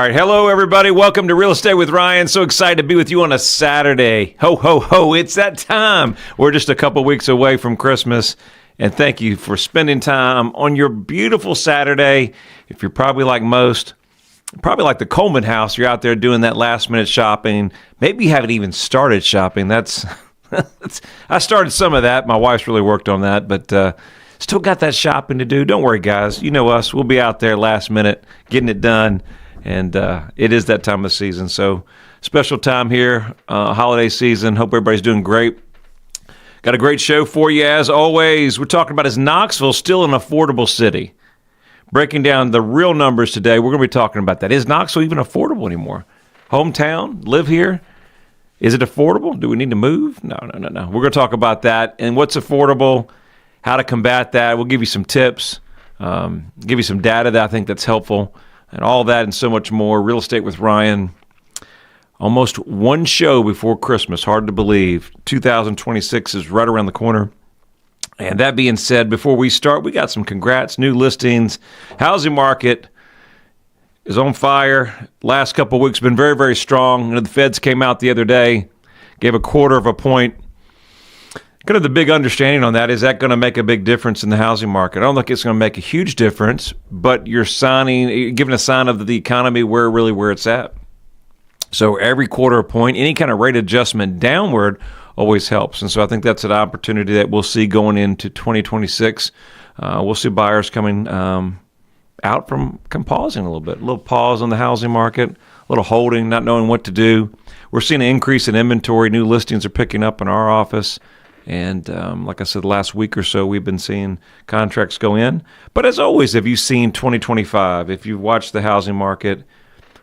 right, hello everybody. Welcome to Real Estate with Ryan. So excited to be with you on a Saturday. Ho, ho, ho. It's that time. We're just a couple weeks away from Christmas. And thank you for spending time on your beautiful Saturday. If you're probably like most, probably like the Coleman house, you're out there doing that last minute shopping. Maybe you haven't even started shopping. I started some of that. My wife's really worked on that, but still got that shopping to do. Don't worry, guys. You know us. We'll be out there last minute getting it done. And it is that time of season. So special time here, holiday season. Hope everybody's doing great. Got a great show for you as always. We're talking about, is Knoxville still an affordable city? Breaking down the real numbers today. We're going to be talking about that. Is Knoxville even affordable anymore? Hometown, live here. Is it affordable? Do we need to move? No. We're going to talk about that and what's affordable, how to combat that. We'll give you some tips, give you some data that I think that's helpful. And all that and so much more. Real Estate with Ryan. Almost one show before Christmas. Hard to believe. 2026 is right around the corner. And that being said, before we start, we got some congrats. New listings. Housing market is on fire. Last couple of weeks been very, very strong. The Feds came out the other day, gave a quarter of a point. Kind of the big understanding on that, is that going to make a big difference in the housing market? I don't think it's going to make a huge difference, but you're giving a sign of the economy where it's at. So every quarter point, any kind of rate adjustment downward always helps. And so I think that's an opportunity that we'll see going into 2026. We'll see buyers coming out from pausing a little bit. A little pause on the housing market, a little holding, not knowing what to do. We're seeing an increase in inventory. New listings are picking up in our office. And like I said, the last week or so, we've been seeing contracts go in. But as always, if you've seen 2025, if you've watched the housing market,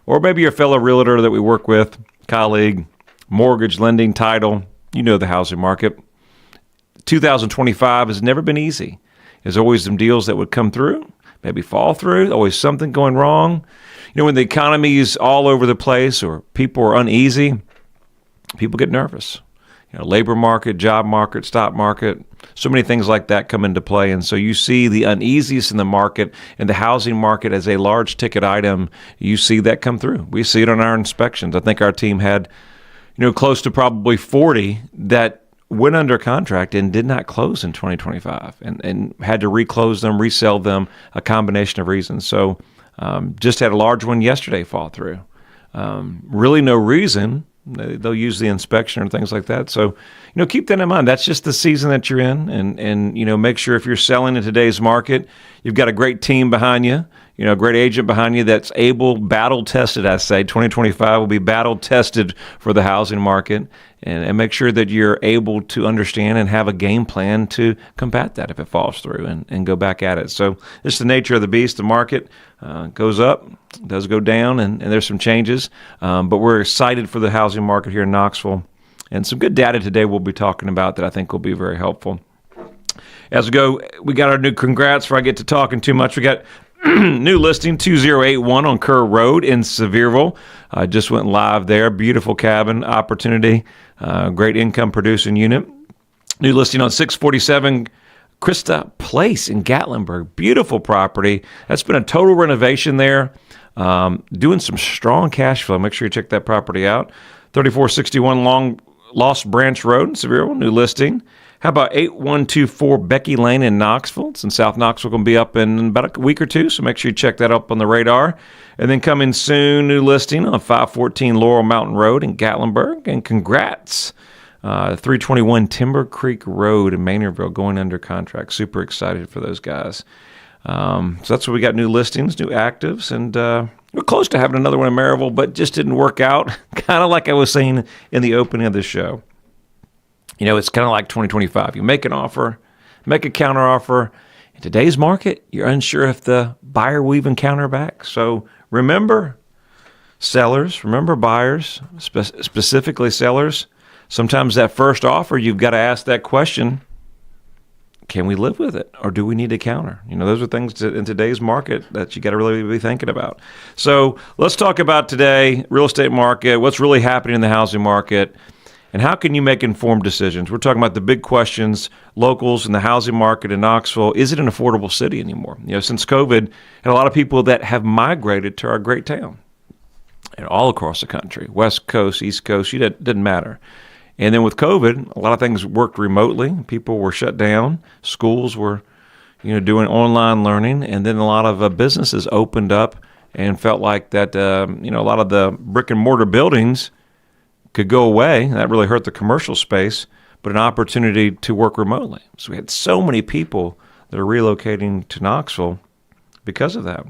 or maybe your fellow realtor that we work with, colleague, mortgage, lending, title, you know the housing market. 2025 has never been easy. There's always some deals that would come through, maybe fall through, always something going wrong. You know, when the economy is all over the place or people are uneasy, people get nervous. Labor market, job market, stock market, so many things like that come into play. And so you see the uneasiness in the market and the housing market as a large ticket item. You see that come through. We see it on our inspections. I think our team had, close to probably 40 that went under contract and did not close in 2025 and had to reclose them, resell them, a combination of reasons. So just had a large one yesterday fall through. Really no reason. They'll use the inspection or things like that. So, keep that in mind. That's just the season that you're in. And make sure if you're selling in today's market, you've got a great team behind you, a great agent behind you that's able, battle-tested, I say. 2025 will be battle-tested for the housing market. And make sure that you're able to understand and have a game plan to combat that if it falls through and go back at it. So it's the nature of the beast. The market goes up, does go down, and there's some changes. But we're excited for the housing market here in Knoxville. And some good data today we'll be talking about that I think will be very helpful. As we go, we got our new congrats before I get to talking too much. We got new listing 2081 on Kerr Road in Sevierville. Just went live there. Beautiful cabin opportunity. Great income producing unit. New listing on 647 Krista Place in Gatlinburg. Beautiful property. That's been a total renovation there. Doing some strong cash flow. Make sure you check that property out. 3461 Long Lost Branch Road in Sevierville. New listing. How about 8124 Becky Lane in Knoxville? It's in South Knoxville. Going to be up in about a week or two, so make sure you check that up on the radar. And then coming soon, new listing on 514 Laurel Mountain Road in Gatlinburg. And congrats, 321 Timber Creek Road in Maynardville going under contract. Super excited for those guys. So that's what we got, new listings, new actives, and we're close to having another one in Maryville, but just didn't work out, kind of like I was saying in the opening of this show. It's kind of like 2025. You make an offer, make a counter offer. In today's market, you're unsure if the buyer will even counter back. So remember sellers, remember buyers, specifically sellers. Sometimes that first offer, you've got to ask that question, can we live with it or do we need to counter? Those are things in today's market that you got to really be thinking about. So let's talk about today, real estate market, what's really happening in the housing market. And how can you make informed decisions? We're talking about the big questions, locals in the housing market in Knoxville. Is it an affordable city anymore? Since COVID, and a lot of people that have migrated to our great town. and all across the country, West Coast, East Coast, it didn't matter. And then with COVID, a lot of things worked remotely. People were shut down. Schools were, doing online learning. And then a lot of businesses opened up and felt like that, a lot of the brick and mortar buildings could go away. That really hurt the commercial space, but an opportunity to work remotely. So we had so many people that are relocating to Knoxville because of that.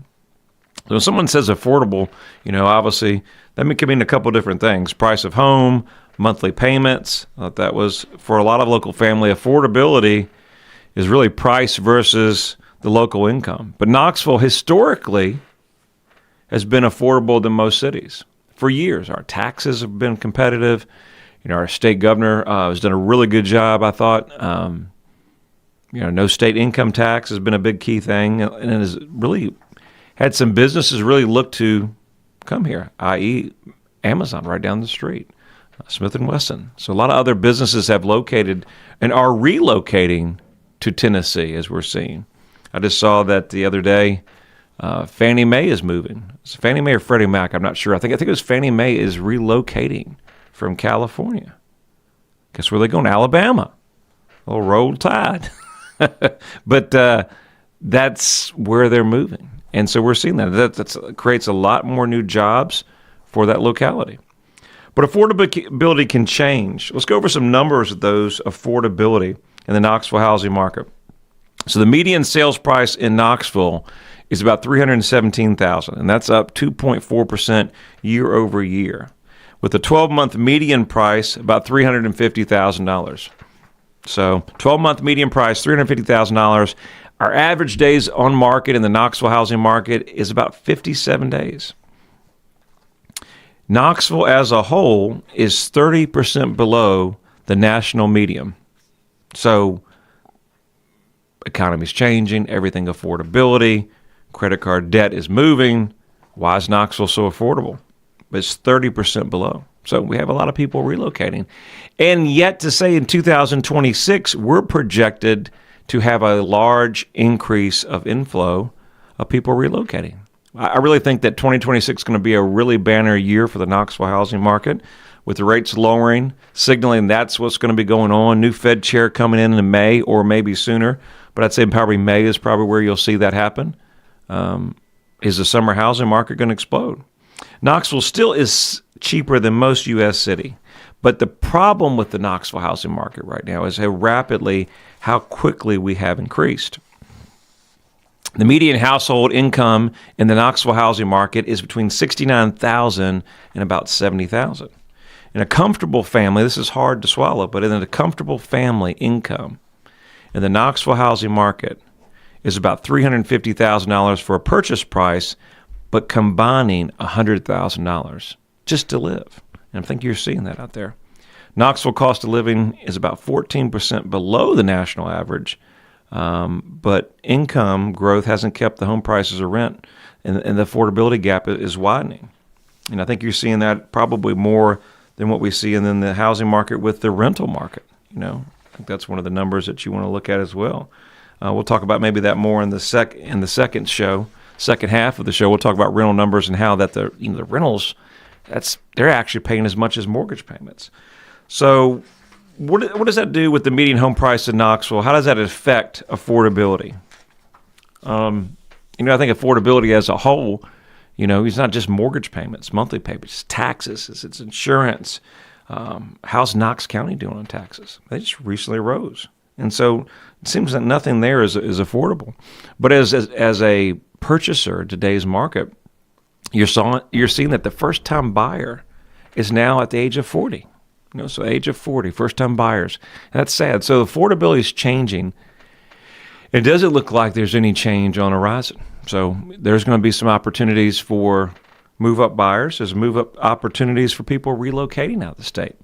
So when someone says affordable, obviously that can mean a couple different things. Price of home, monthly payments. That was, for a lot of local family, affordability is really price versus the local income. But Knoxville historically has been affordable than most cities for years. Our taxes have been competitive. Our state governor has done a really good job, I thought. No state income tax has been a big key thing, and it has really had some businesses really look to come here, i.e. Amazon right down the street, Smith & Wesson. So a lot of other businesses have located and are relocating to Tennessee, as we're seeing. I just saw that the other day, Fannie Mae is moving. Is it Fannie Mae or Freddie Mac? I'm not sure. I think it was Fannie Mae is relocating from California. Guess where they're going? Alabama. Oh, roll tide. But that's where they're moving. And so we're seeing that. That creates a lot more new jobs for that locality. But affordability can change. Let's go over some numbers of those affordability in the Knoxville housing market. So the median sales price in Knoxville is about $317,000, and that's up 2.4% year over year, with a 12-month median price about $350,000. So 12-month median price, $350,000. Our average days on market in the Knoxville housing market is about 57 days. Knoxville as a whole is 30% below the national median. So economy's changing, everything affordability, credit card debt is moving. Why is Knoxville so affordable? It's 30% below. So we have a lot of people relocating. And yet to say in 2026, we're projected to have a large increase of inflow of people relocating. I really think that 2026 is going to be a really banner year for the Knoxville housing market, with the rates lowering, signaling that's what's going to be going on. New Fed chair coming in May or maybe sooner, but I'd say probably May is probably where you'll see that happen. Is the summer housing market going to explode? Knoxville still is cheaper than most U.S. city, but the problem with the Knoxville housing market right now is how quickly we have increased. The median household income in the Knoxville housing market is between $69,000 and about $70,000. In a comfortable family, this is hard to swallow, but in a comfortable family income in the Knoxville housing market is about $350,000 for a purchase price, but combining $100,000 just to live. And I think you're seeing that out there. Knoxville cost of living is about 14% below the national average, but income growth hasn't kept the home prices or rent, and the affordability gap is widening. And I think you're seeing that probably more than what we see in the housing market with the rental market. I think that's one of the numbers that you want to look at as well. We'll talk about maybe that more in the second half of the show. We'll talk about rental numbers and how that the rentals, they're actually paying as much as mortgage payments. So what does that do with the median home price in Knoxville? How does that affect affordability? I think affordability as a whole, it's not just mortgage payments, monthly payments, it's taxes, it's insurance. How's Knox County doing on taxes? They just recently rose. And so it seems that nothing there is affordable. But as a purchaser in today's market, you're seeing that the first-time buyer is now at the age of 40. So age of 40, first-time buyers. And that's sad. So affordability is changing. It doesn't look like there's any change on the horizon. So there's going to be some opportunities for move-up buyers. There's move-up opportunities for people relocating out of the state.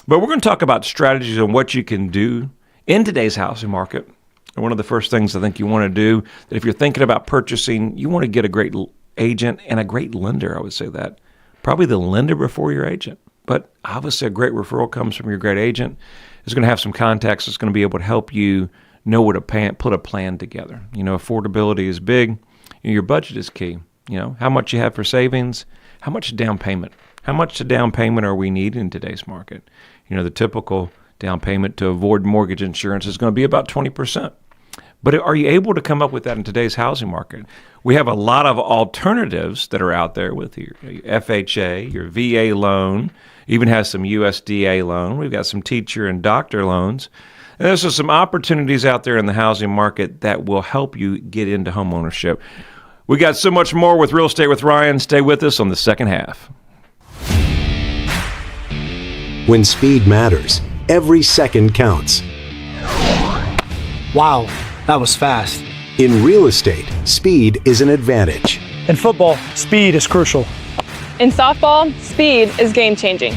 But we're going to talk about strategies on what you can do in today's housing market. And one of the first things I think you want to do, that if you're thinking about purchasing, you want to get a great agent and a great lender, I would say that. Probably the lender before your agent. But obviously a great referral comes from your great agent. Is going to have some contacts that's going to be able to help you know what put a plan together. Affordability is big. Your budget is key. How much you have for savings, how much down payment? How much down payment are we needing in today's market? The typical down payment to avoid mortgage insurance is going to be about 20%. But are you able to come up with that in today's housing market? We have a lot of alternatives that are out there with your FHA, your VA loan, even has some USDA loan. We've got some teacher and doctor loans. And there's some opportunities out there in the housing market that will help you get into home ownership. We got so much more with Real Estate with Ryan. Stay with us on the second half. When speed matters, every second counts. Wow, that was fast. In real estate, speed is an advantage. In football, speed is crucial. In softball, speed is game-changing.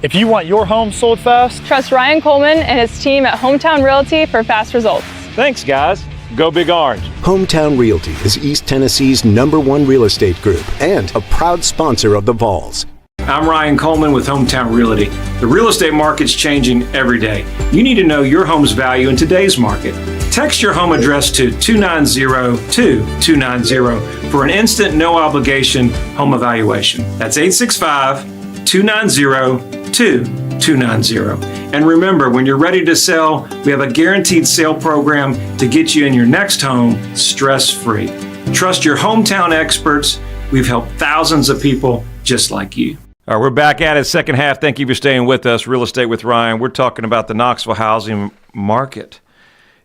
If you want your home sold fast, Trust Ryan Coleman and his team at Hometown Realty for fast results. Thanks, guys. Go Big Orange. Hometown Realty is East Tennessee's #1 real estate group and a proud sponsor of the Vols. I'm Ryan Coleman with Hometown Realty. The real estate market's changing every day. You need to know your home's value in today's market. Text your home address to 290-2290 for an instant, no obligation home evaluation. That's 865-290-2290. And remember, when you're ready to sell, we have a guaranteed sale program to get you in your next home stress-free. Trust your hometown experts. We've helped thousands of people just like you. All right, we're back at it, second half. Thank you for staying with us. Real Estate with Ryan. We're talking about the Knoxville housing market.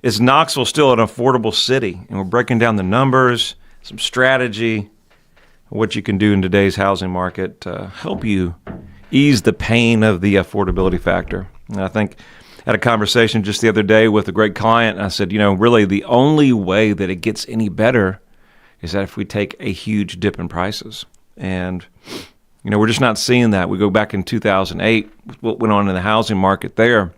Is Knoxville still an affordable city? And we're breaking down the numbers, some strategy, what you can do in today's housing market to help you ease the pain of the affordability factor. And I think I had a conversation just the other day with a great client, and I said, really the only way that it gets any better is that if we take a huge dip in prices. And we're just not seeing that. We go back in 2008, what went on in the housing market there.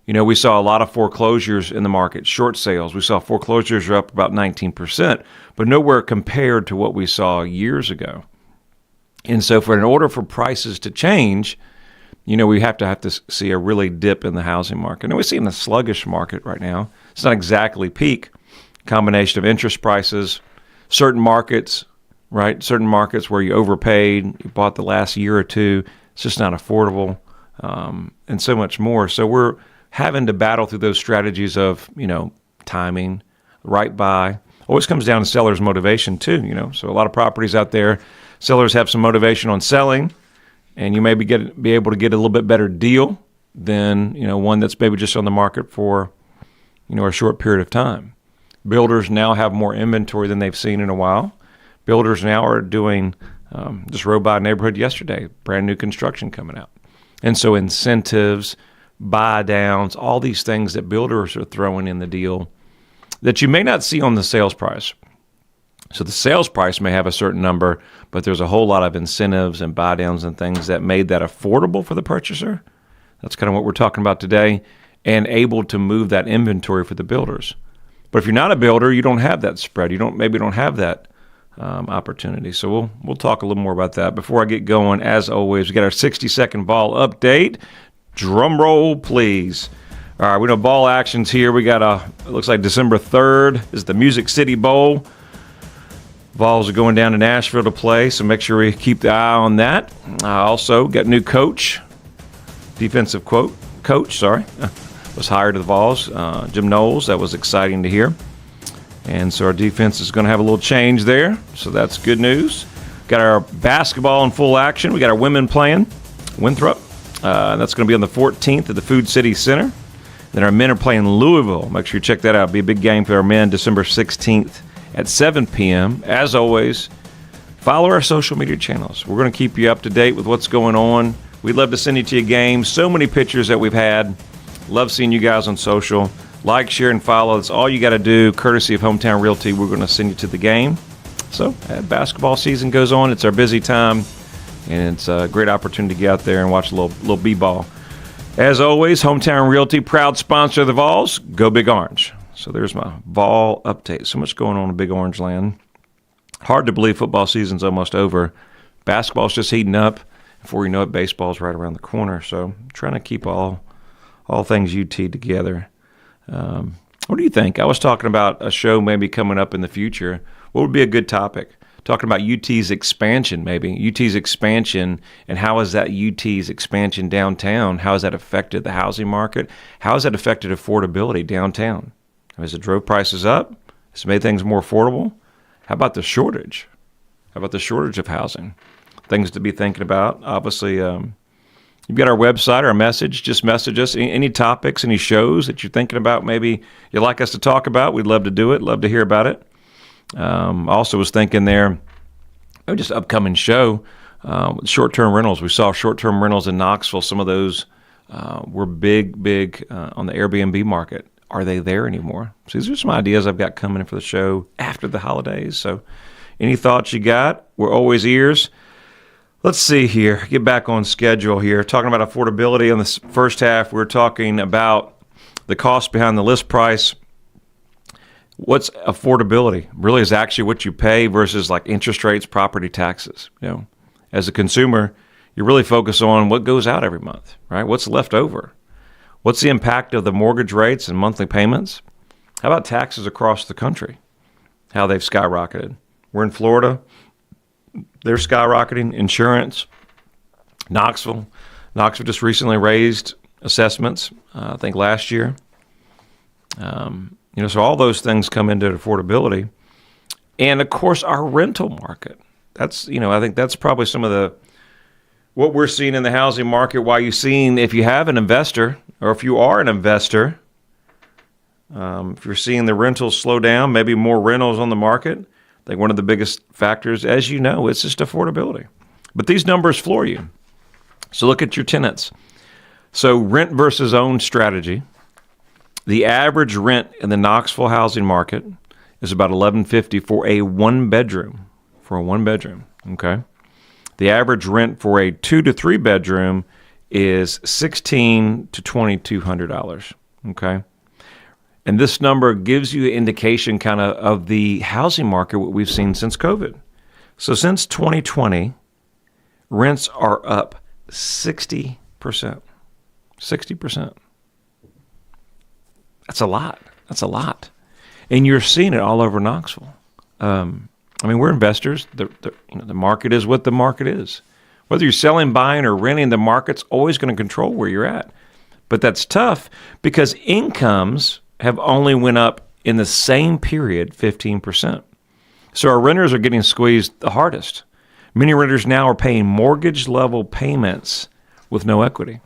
We saw a lot of foreclosures in the market, short sales. We saw foreclosures are up about 19%, but nowhere compared to what we saw years ago. And so in order for prices to change, we have to see a really dip in the housing market. And we're seeing a sluggish market right now. It's not exactly peak. Combination of interest prices, certain markets, right? Certain markets where you overpaid, you bought the last year or two, it's just not affordable, and so much more. So we're having to battle through those strategies of, timing, right buy. Always comes down to seller's motivation too, So a lot of properties out there, sellers have some motivation on selling, and you may be able to get a little bit better deal than, one that's maybe just on the market for, a short period of time. Builders now have more inventory than they've seen in a while. Builders now are doing, just rode by a neighborhood yesterday, brand new construction coming out. And so incentives, buy downs, all these things that builders are throwing in the deal that you may not see on the sales price. So the sales price may have a certain number, but there's a whole lot of incentives and buy downs and things that made that affordable for the purchaser. That's kind of what we're talking about today, and able to move that inventory for the builders. But if you're not a builder, you don't have that spread. You don't have that opportunity. So we'll talk a little more about that. Before I get going, as always, we got our 60-second ball update. Drum roll, please. All right, we know ball actions here. We got it looks like December 3rd is the Music City Bowl. Vols are going down to Nashville to play, so make sure we keep the eye on that. Also got new coach, defensive coach, was hired to the Vols, Jim Knowles. That was exciting to hear. And so our defense is going to have a little change there, so that's good news. Got our basketball in full action. We got our women playing, Winthrop. That's going to be on the 14th at the Food City Center. Then our men are playing Louisville. Make sure you check that out. It'll be a big game for our men, December 16th at 7 p.m. As always, follow our social media channels. We're going to keep you up to date with what's going on. We'd love to send you to your game. So many pictures that we've had. Love seeing you guys on social. Like, share, and follow. That's all you got to do. Courtesy of Hometown Realty, we're going to send you to the game. So, basketball season goes on. It's our busy time, and it's a great opportunity to get out there and watch a little b-ball. As always, Hometown Realty, proud sponsor of the Vols. Go Big Orange. So there's my Vol update. So much going on in Big Orange land. Hard to believe football season's almost over. Basketball's just heating up. Before you know it, baseball's right around the corner. So I'm trying to keep all things UT together. What do you think? I was talking about a show maybe coming up in the future. What would be a good topic? talking about UT's expansion, maybe UT's expansion, and how has that UT's expansion downtown? How has that affected the housing market? How has that affected affordability downtown? Has it drove prices up? Has it made things more affordable? How about the shortage? How about the shortage of housing? Things to be thinking about. Obviously, you've got our website, our message. Just message us. Any topics, any shows that you're thinking about, maybe you'd like us to talk about. We'd love to do it. Love to hear about it. I also was thinking there, just upcoming show, short-term rentals. We saw short-term rentals in Knoxville. Some of those were big on the Airbnb market. Are they there anymore? So these are some ideas I've got coming in for the show after the holidays. So any thoughts you got? We're always ears. Let's see here. Get back on schedule here. Talking about affordability in the first half, we're talking about the cost behind the list price. What's affordability? Really is actually what you pay versus like interest rates, property taxes. As a consumer, you really focus on what goes out every month, right? What's left over? What's the impact of the mortgage rates and monthly payments? How about taxes across the country? How they've skyrocketed. We're in Florida. They're skyrocketing. Insurance. Knoxville just recently raised assessments, I think last year. So all those things come into affordability. And, of course, our rental market. That's, I think that's probably some of what we're seeing in the housing market. Why you're seeing, if you have an investor, or if you are an investor, if you're seeing the rentals slow down, maybe more rentals on the market, I think one of the biggest factors, as you know, it's just affordability. But these numbers floor you. So look at your tenants. So rent versus own strategy. The average rent in the Knoxville housing market is about $1,150 for a one-bedroom. Okay? The average rent for a 2 to 3 bedroom is $1,600 to $2,200. Okay? And this number gives you an indication kind of the housing market, what we've seen since COVID. So since 2020, rents are up 60%. 60%. That's a lot. And you're seeing it all over Knoxville. We're investors. The market is what the market is. Whether you're selling, buying, or renting, the market's always going to control where you're at. But that's tough because incomes have only went up in the same period 15%. So our renters are getting squeezed the hardest. Many renters now are paying mortgage-level payments with no equity.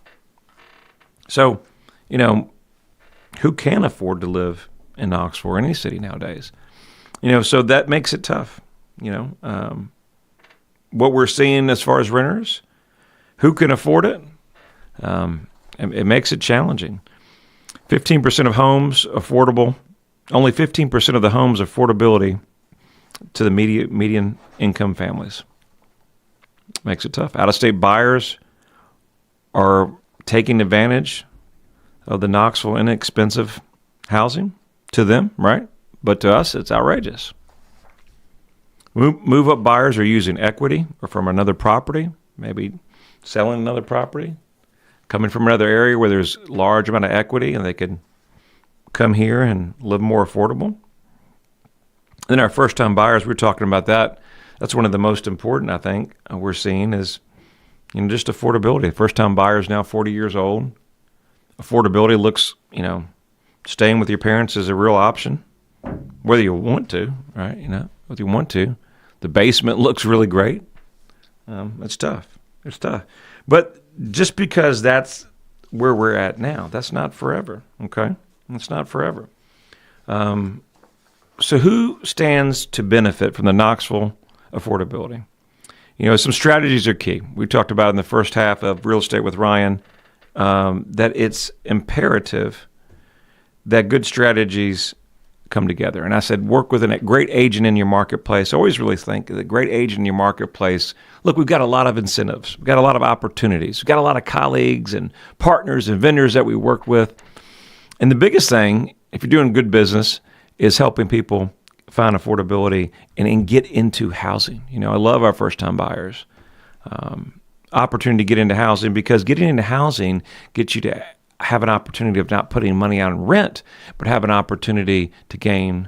So, who can afford to live in Knoxville or any city nowadays? So that makes it tough. What we're seeing as far as renters, who can afford it? It makes it challenging. 15% of homes affordable, only 15% of the homes affordability to the median income families. Makes it tough. Out-of-state buyers are taking advantage of the Knoxville inexpensive housing to them, right? But to us, it's outrageous. Move-up buyers are using equity or from another property, maybe selling another property, coming from another area where there's large amount of equity and they can come here and live more affordable. Then our first-time buyers, we're talking about that. That's one of the most important, I think, we're seeing is just affordability. First-time buyers now 40 years old. Affordability looks, staying with your parents is a real option, whether you want to, right? Whether you want to. The basement looks really great. It's tough. It's tough. But just because that's where we're at now, that's not forever, okay? It's not forever. So who stands to benefit from the Knoxville affordability? Some strategies are key. We talked about in the first half of Real Estate with Ryan that it's imperative that good strategies come together. And I said, work with a great agent in your marketplace. I always really think the great agent in your marketplace, look, we've got a lot of incentives. We've got a lot of opportunities. We've got a lot of colleagues and partners and vendors that we work with. And the biggest thing, if you're doing good business, is helping people find affordability and get into housing. I love our first-time buyers. Opportunity to get into housing because getting into housing gets you to have an opportunity of not putting money on rent, but have an opportunity to gain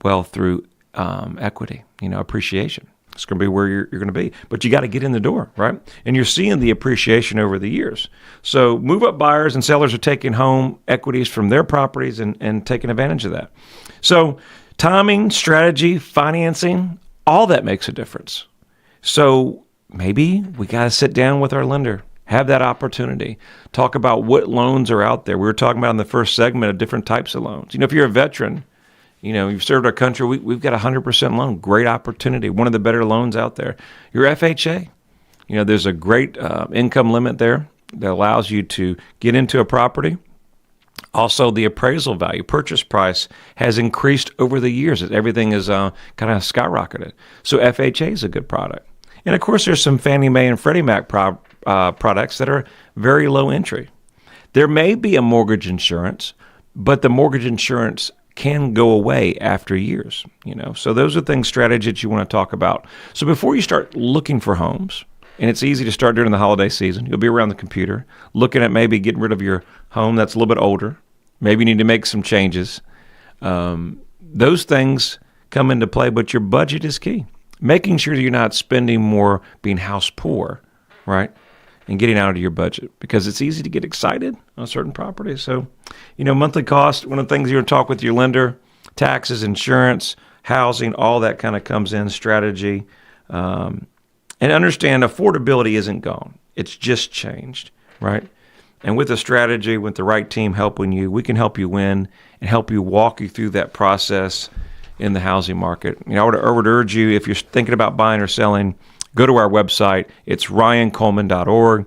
wealth through equity, appreciation. It's going to be where you're going to be. But you got to get in the door, right? And you're seeing the appreciation over the years. So move-up buyers and sellers are taking home equities from their properties and taking advantage of that. So timing, strategy, financing, all that makes a difference. So maybe we got to sit down with our lender, have that opportunity, talk about what loans are out there. We were talking about in the first segment of different types of loans. If you're a veteran, you've served our country, we've got a 100% loan, great opportunity, one of the better loans out there. Your FHA, there's a great income limit there that allows you to get into a property. Also, the appraisal value, purchase price has increased over the years as everything is kind of skyrocketed. So FHA is a good product. And of course, there's some Fannie Mae and Freddie Mac products that are very low entry. There may be a mortgage insurance, but the mortgage insurance can go away after years, So those are things, strategies that you want to talk about. So before you start looking for homes, and it's easy to start during the holiday season, you'll be around the computer looking at maybe getting rid of your home that's a little bit older. Maybe you need to make some changes. Those things come into play, but your budget is key. Making sure that you're not spending more being house poor, right? And getting out of your budget, because it's easy to get excited on certain properties. So, monthly cost, one of the things you're going to talk with your lender, taxes, insurance, housing, all that kind of comes in, strategy. And understand affordability isn't gone. It's just changed, right? And with a strategy, with the right team helping you, we can help you win and help you walk you through that process in the housing market. I would urge you, if you're thinking about buying or selling, go to our website. It's ryancoleman.org.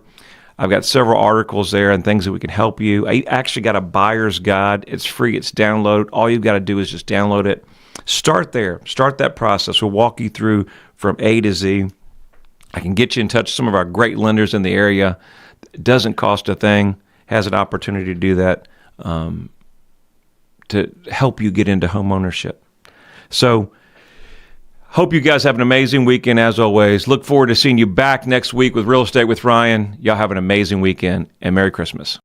I've got several articles there and things that we can help you. I actually got a buyer's guide. It's free. It's download. All you've got to do is just download it. Start there. Start that process. We'll walk you through from A to Z. I can get you in touch with some of our great lenders in the area. It doesn't cost a thing. Has an opportunity to do that to help you get into home ownership. So hope you guys have an amazing weekend as always. Look forward to seeing you back next week with Real Estate with Ryan. Y'all have an amazing weekend and Merry Christmas.